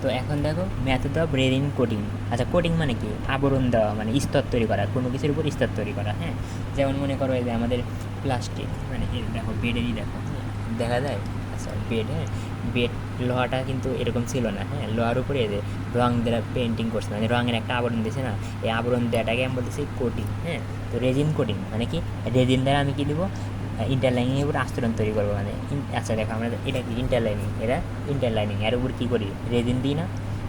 তো এখন দেখো মেথড অফ রেজিন কোটিং। আচ্ছা, কোটিং মানে কি? আবরণ দেওয়া, মানে স্তর তৈরি করা, কোনো কিছুর উপর স্তর তৈরি করা। হ্যাঁ, যেমন মনে করো এই যে আমাদের প্লাস্টিক, মানে এই দেখো বেডেরই দেখো, হ্যাঁ, দেখা যায়। আচ্ছা বেড, হ্যাঁ, বেড লোহাটা কিন্তু এরকম ছিল না। হ্যাঁ, লোহার উপরে এই যে রং দ্বারা পেন্টিং করছে, মানে রঙের একটা আবরণ দিয়েছে না, এই আবরণ দেওয়াটাকে আমি বলতেছি কোটিং। হ্যাঁ, তো রেজিন কোটিং মানে কি? রেজিন দ্বারা আমি কী দেবো? ইন্টারলাইনিংয়ের উপর আস্তরণ তৈরি করবো, মানে আচ্ছা দেখো আমরা এটা কি ইন্টারলাইনিং, এটা ইন্টারলাইনিং, এর উপর কী করি? রেজিন দিই না।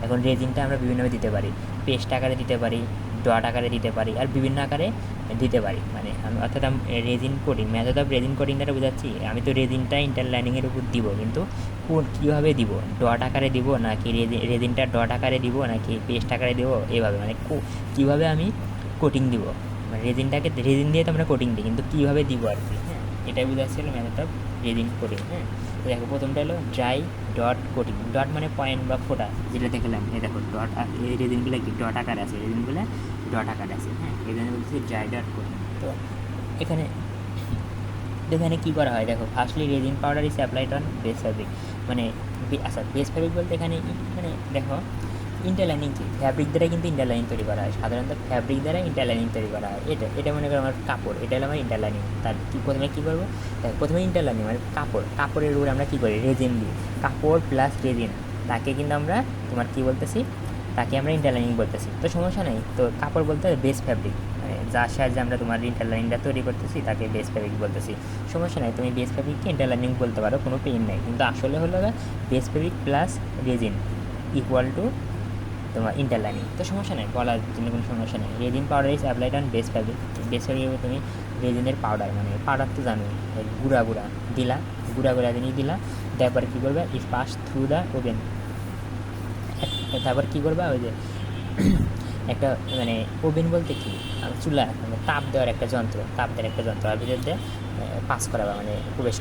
এখন রেজিনটা আমরা বিভিন্নভাবে দিতে পারি, পেস্ট আকারে দিতে পারি, ডট আকারে দিতে পারি, আর বিভিন্ন আকারে দিতে পারি। মানে আমি অর্থাৎ আমি resin coating, method of resin coating দ্বারা বোঝাচ্ছি আমি তো রেজিনটা ইন্টারলাইনিংয়ের উপর দিব, কিন্তু কীভাবে দিব? ডট আকারে দিব নাকি রেজিনটা ডট আকারে দিব নাকি পেস্ট আকারে দিব, এভাবে মানে কীভাবে আমি কোটিং দিব। মানে রেজিন দিয়ে তো আমরা কোটিং দিই, কিন্তু কীভাবে দিব আর কি। হ্যাঁ, এটাই বোঝাচ্ছিল মেথড অফ রেজিন কোটিং। হ্যাঁ, তো দেখো প্রথমটা হলো ড্রাই ডট কোটিং। ডট মানে পয়েন্ট বা ফোঁটা, যেটা দেখলাম এই দেখো ডট, এই রেজিনগুলো কি ডট আকারে আছে, রেজিনগুলো ডট আকারে আছে। হ্যাঁ, এই জন্য বলছি ড্রাই ডট কোটিং। তো এখানে এখানে কী করা হয় দেখো, firstly resin powder is applied on base fabric. মানে আচ্ছা বেস ফ্যাব্রিক বলতে এখানে মানে দেখো ইন্টারলাইনিং কি, ফ্যাব্রিক দ্বারা কিন্তু ইন্টারলাইনিং তৈরি করা হয়, সাধারণত ফ্যাব্রিক দ্বারা ইন্টারলাইনিং তৈরি করা হয়। এটা মনে করো আমার কাপড়, এটা হলো আমার ইন্টারলাইনিং। তার প্রথমে কী করবো? প্রথমে ইন্টারলাইনিং মানে কাপড়ের উপরে আমরা কী করি? রেজিন দিই। কাপড় প্লাস রেজিন, তাকে কিন্তু আমরা তোমার কী বলতেছি? তাকে আমরা ইন্টারলাইনিং বলতেছি। তো সমস্যা নেই, তো কাপড় বলতে বেস ফ্যাব্রিক, মানে যার সাহায্যে আমরা তোমার ইন্টারলাইনিংটা তৈরি করতেছি তাকে বেস ফ্যাব্রিক বলতেছি। সমস্যা নেই, তুমি বেস ফ্যাব্রিককে ইন্টারলাইনিং বলতে পারো, কোনো পেইন নেই। কিন্তু আসলে হলো base fabric plus resin equal to তোমার ইন্টারলাইনিং। তো সমস্যা নেই, বলার জন্য কোনো সমস্যা নেই। Resin powder is applied on base fabric. Base ফ্যাব্রিকে তুমি রেজিনের পাউডার, মানে পাউডার তো জানোই, গুঁড়া দিলা, গুঁড়া জিনিস দিলা। তারপর কী করবে? Is pass through the oven. তারপর কী করবা? ওই যে একটা মানে ওভেন বলতে কি, চুলা, মানে তাপ দেওয়ার একটা যন্ত্র, আর ভিতর দিয়ে পাস করাবা, মানে প্রবেশ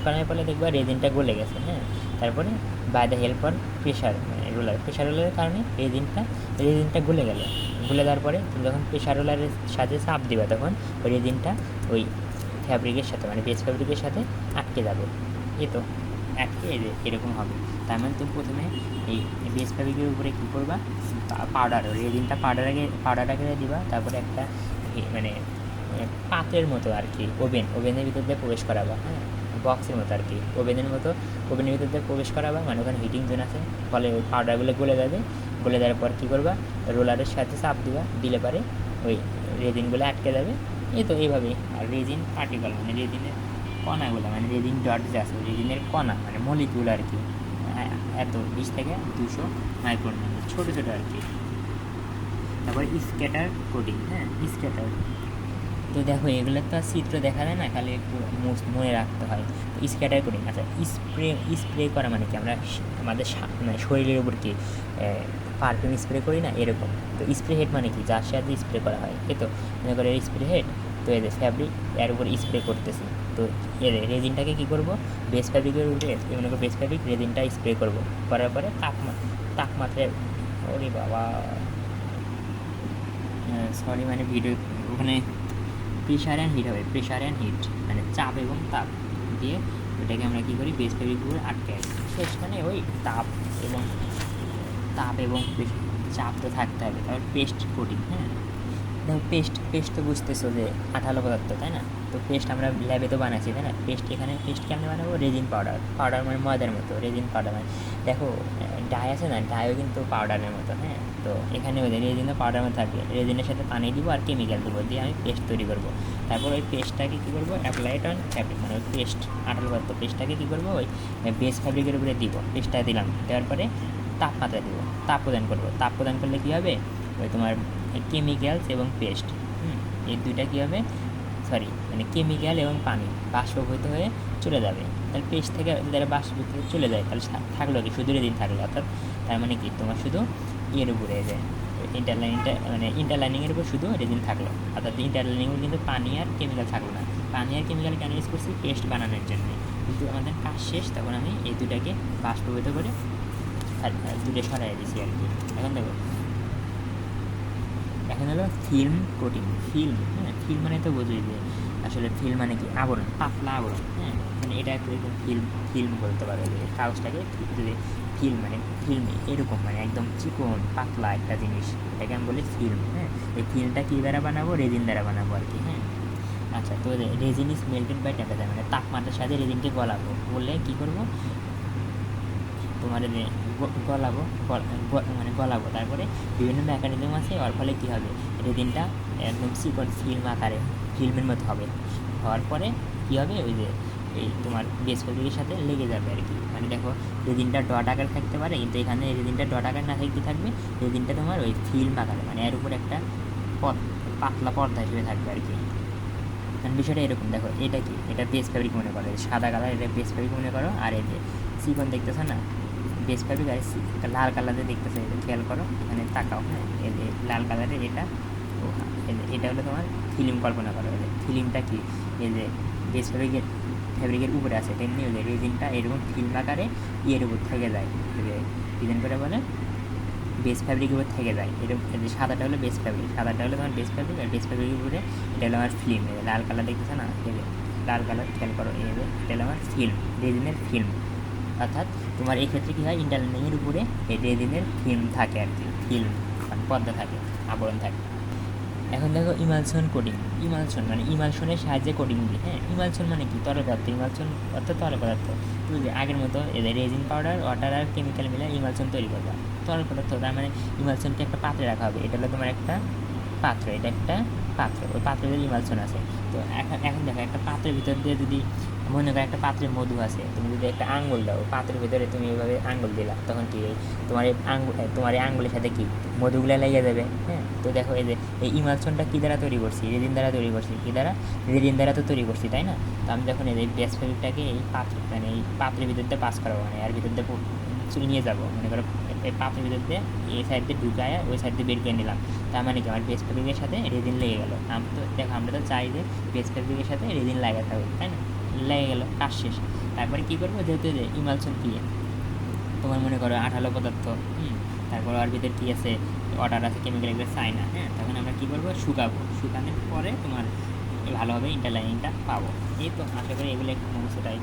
করানোর ফলে দেখবা রেজিনটা গলে গেছে। হ্যাঁ, তারপরে by the help on pressure, মানে প্রেশার রোলারের কারণে রেজিনটা গলে দেওয়ার পরে তুমি যখন প্রেশার রোলারের সাথে চাপ দিবা, তখন ওই রেজিনটা ওই ফ্যাব্রিকের সাথে, মানে বেস ফ্যাব্রিকের সাথে আটকে যাবে। এই তো আটকে এরকম হবে। তার মানে তুমি প্রথমে এই বেস ফ্যাব্রিকের উপরে কী করবা? রেজিনটা পাউডারটাকে দিবা। তারপরে একটা মানে পাত্রের মতো আর কি, ওভেনের ভিতর দিয়ে প্রবেশ করাবা। হ্যাঁ, বক্সের মতো আর কি, ওভেনের ভিতর দিয়ে প্রবেশ করাবা, মানে ওখানে হিটিং জোন আছে, ফলে ওই পাউডারগুলো গলে যাবে। গলে দেওয়ার পর কী করবা? রোলারের সাথে চাপ দিলে পারে ওই রেজিনগুলো আটকে যাবে। এই তো এইভাবেই। আর রেজিন পার্টিকল মানে রেজিনের কণাগুলো, মানে রেজিন ডট যে আছে, রেজিনের কণা মানে মলিকিউল আর কি, এত 20 থেকে 200 মাইক্রন, ছোটো আর কি। তারপর স্ক্যাটার কোডিং। হ্যাঁ, স্ক্যাটার, তো দেখো এগুলো তো আর চিত্র দেখা যায় না, খালি একটু মনে রাখতে হয়। তো স্ক্যাটার কোডিং। আচ্ছা, স্প্রে করা মানে কি? আমরা আমাদের মানে শরীরের উপর কি পারফিউম স্প্রে করি না, এরকম। তো স্প্রে হেড মানে কি? যার সাথে স্প্রে করা হয়, এই তো মনে করে স্প্রে হেড। তো এদের ফ্যাব্রিক এর উপর স্প্রে করতেছি। তো রেজিনটাকে কী করবো? বেস ফ্যাব্রিকের উপরে মনে করো বেস ফ্যাব্রিক রেজিনটা স্প্রে করবো, করার পরে তাপমাত্রায়, ওরে বাবা সরি, মানে ভিডিও ওখানে প্রেশার অ্যান্ড হিট হবে, মানে চাপ এবং তাপ দিয়ে ওটাকে আমরা কী করি? বেস ফ্যাব্রিক উপরে আটকে রাখি। শেষ মানে ওই তাপ এবং চাপ তো থাকতে হবে। তারপর পেস্ট কোটিং। হ্যাঁ, দেখো পেস্ট তো বুঝতেছো যে আঠালো পদার্থ, তাই না? তো পেস্ট আমরা ল্যাবে তো বানাচ্ছি, তাই না? পেস্ট কেমন বানাবো? রেজিন পাউডার মানে ময়দার মতো, রেজিন পাউডার মানে দেখো ডাই আছে না, ডাইও কিন্তু পাউডারের মতো। হ্যাঁ, তো এখানে ওই রেজিন তো পাউডার মতো থাকবে, রেজিনের সাথে পানি দিব আর কেমিক্যাল দেবো, দিয়ে আমি পেস্ট তৈরি করবো। তারপর ওই পেস্টটাকে কী করবো? অ্যাপ্লাইড অন ফ্যাব্রিক, মানে ওই আঠালো পদার্থ পেস্টটাকে কী করবো? ওই বেস ফ্যাব্রিকের উপরে দিব, পেস্টটা দিলাম, দেওয়ার পরে তাপমাত্রা দিব, তাপ প্রদান করলে কী হবে? ওই তোমার কেমিক্যালস এবং পেস্ট, এই দুইটা কী হবে? মানে কেমিক্যাল এবং পানি বাষ্পীভূত হয়ে চলে যাবে। তাহলে পেস্ট থেকে যারা বাষ্পীভূত হয়ে চলে যায়, তাহলে থাকলো কি? শুধু রেজিন থাকলো। অর্থাৎ তার মানে কি? তোমার শুধু ইয়ের উপরে যায় ইন্টারলাইনিংয়ের উপর শুধু রেজিন থাকলো। অর্থাৎ ইন্টারলাইনিংয়ে কিন্তু পানি আর কেমিক্যাল থাকলো না। পানি আর কেমিক্যাল কেন ইউজ করছি? পেস্ট বানানোর জন্য। কিন্তু আমাদের কাজ শেষ, তখন আমি এই দুটাকে বাষ্পীভূত করে দূরে সরাই দিছি আর কি। এখন হলো ফিল্ম কোটিং। হ্যাঁ, ফিল্ম মানে তো বোঝোই যে আসলে ফিল্ম মানে কি? আবরণ, পাতলা আবরণ। হ্যাঁ, মানে এটা একটু ফিল্ম বলতে পারো, যে কাগজটাকে যদি ফিল্ম মানে ফিল্ম এরকম মানে একদম চিকন পাতলা একটা জিনিস, এটাকে আমি বলি ফিল্ম। হ্যাঁ, এই ফিল্মটা কী দ্বারা বানাবো, রেজিন দ্বারা বানাবো আর কি। হ্যাঁ, আচ্ছা, তো resin is melted by temperature, মানে তাপমাত্রার সাথে রেজিনকে গলাবো, বললে কী করবো, তোমার গলাবো, মানে গলাবো, তারপরে বিভিন্ন মেকানিজম আছে, ওর ফলে কী হবে, রেজিনটা একদম চিকন ফিল্ম আকারে ফিল্মের মতো হবে, হওয়ার পরে কী হবে, ওই যে এই তোমার বেস ফেব্রিকের সাথে লেগে যাবে আর কি। মানে দেখো রেজিনটা ডট আকার থাকতে পারে, কিন্তু এখানে রেজিনটা ডট আকার না থাকতে থাকবে, রেজিনটা তোমার ওই ফিল্ম আকারে, মানে এর উপর একটা পাতলা পর্দা হিসেবে থাকবে আর কি। মানে বিষয়টা এরকম, দেখো এটা কি, এটা বেস ফেব্রিক মনে করো, সাদা কালার, এটা বেস ফেব্রিক মনে করো, আর এই যে চিকন দেখতেছো না বেস ফেব্রিক, আর লাল কালারে দেখতেছো, এটা খেয়াল করো, এখানে তাকাও। হ্যাঁ, এই যে লাল কালারের এটা, এটা হলো তোমার ফিল্ম, কল্পনা করো। এই যে ফিল্মটা কি, এই যে বেস ফেব্রিকের উপরে আছে, তেমনি ওই যে রেজিনটা এরকম ফিল্ম আকারে ইয়ের উপর থেকে যায়, যে ডিজাইন করে বলে বেস ফ্যাব্রিকের উপর থেকে যায়, এরকম। যে সাদাটা হলো বেস ফ্যাব্রিক, সাদাটা হলো তোমার বেস ফ্যাব্রিক, আর বেস ফ্যাব্রিকের উপরে এটা হলো আমার ফিল্ম, লাল কালার দেখতেছে না, এই যে লাল কালার খেয়াল করো, এই যে এটা হলো আমার ফিল্ম, রেজিনের ফিল্ম। অর্থাৎ তোমার এই ক্ষেত্রে কী হয়, ইন্টারলাইনিংয়ের উপরে এই রেজিনের ফিল্ম থাকে আর কি, ফিল্ম মানে পর্দা থাকে, আবরণ থাকে। এখন দেখো ইমালশন কোডিং, ইমালশন মানে ইমালশনের সাহায্যে কোডিং দিই। হ্যাঁ, ইমালশন মানে কি, তরল পদার্থ, ইমালশন অর্থাৎ তরল পদার্থ। তুমি যে আগের মতো এদের রেজিন পাউডার, ওয়াটার আর কেমিক্যাল মিলে ইমালশন তৈরি করবা, তরল পদার্থ। তার মানে ইমালশনকে একটা পাত্রে রাখা হবে, এটা হলো তোমার একটা পাত্র, এটা একটা পাত্র, ওই পাত্রের ভিতরে ইমালশন আছে। তো এখন দেখো একটা পাত্রের ভিতর দিয়ে যদি মনে করো একটা পাত্রে মধু আছে, তুমি যদি একটা আঙ্গুল দাও পাত্রের ভিতরে, তুমি এইভাবে আঙ্গুল দিলা, তখন কি তোমার এই তোমার এই আঙ্গুলের সাথে কি মধুগুলো লেগে যাবে। হ্যাঁ, তো দেখো এই যে এই ইমালশনটা কী দ্বারা তৈরি করছি, রেজিন দ্বারা তৈরি করছি, কী দ্বারা, রেজিন দ্বারা তো তৈরি করছি, তাই না। তো আমি যখন এই বেস ফেব্রিকটাকে এই পাত্র মানে এই পাত্রের ভিতর দিয়ে পাস করাবো, মানে এর ভিতর দিয়ে নিয়ে যাবো, মনে করো এই পাত্রের ভিতর দিয়ে এই সাইড দিয়ে ঢুকায় ওই সাইড দিয়ে বের করে নিলাম, তার মানে কি আমার বেস ফেব্রিকের সাথে রেজিন লেগে গেলো। তো দেখো আমরা তো চাই যে বেস ফেব্রিকের সাথে রেজিন লাগাতে হবে, তাই না, লেগে গেলো, কাজ শেষ। তারপরে কী করবো, যেহেতু ইমালশন কি তোমার মনে করো আঠালো পদার্থ, তারপর ওর ভিতরে কী আছে, ওয়াটার আছে, কেমিক্যাল, এগুলো চাই না। হ্যাঁ, তখন আমরা কী করবো, শুকাবো, শুকানোর পরে তোমার ভালোভাবে ইন্টারলাইনিংটা পাবো। এই তো আশা করি এগুলো একটু মুখস্থ টাইপ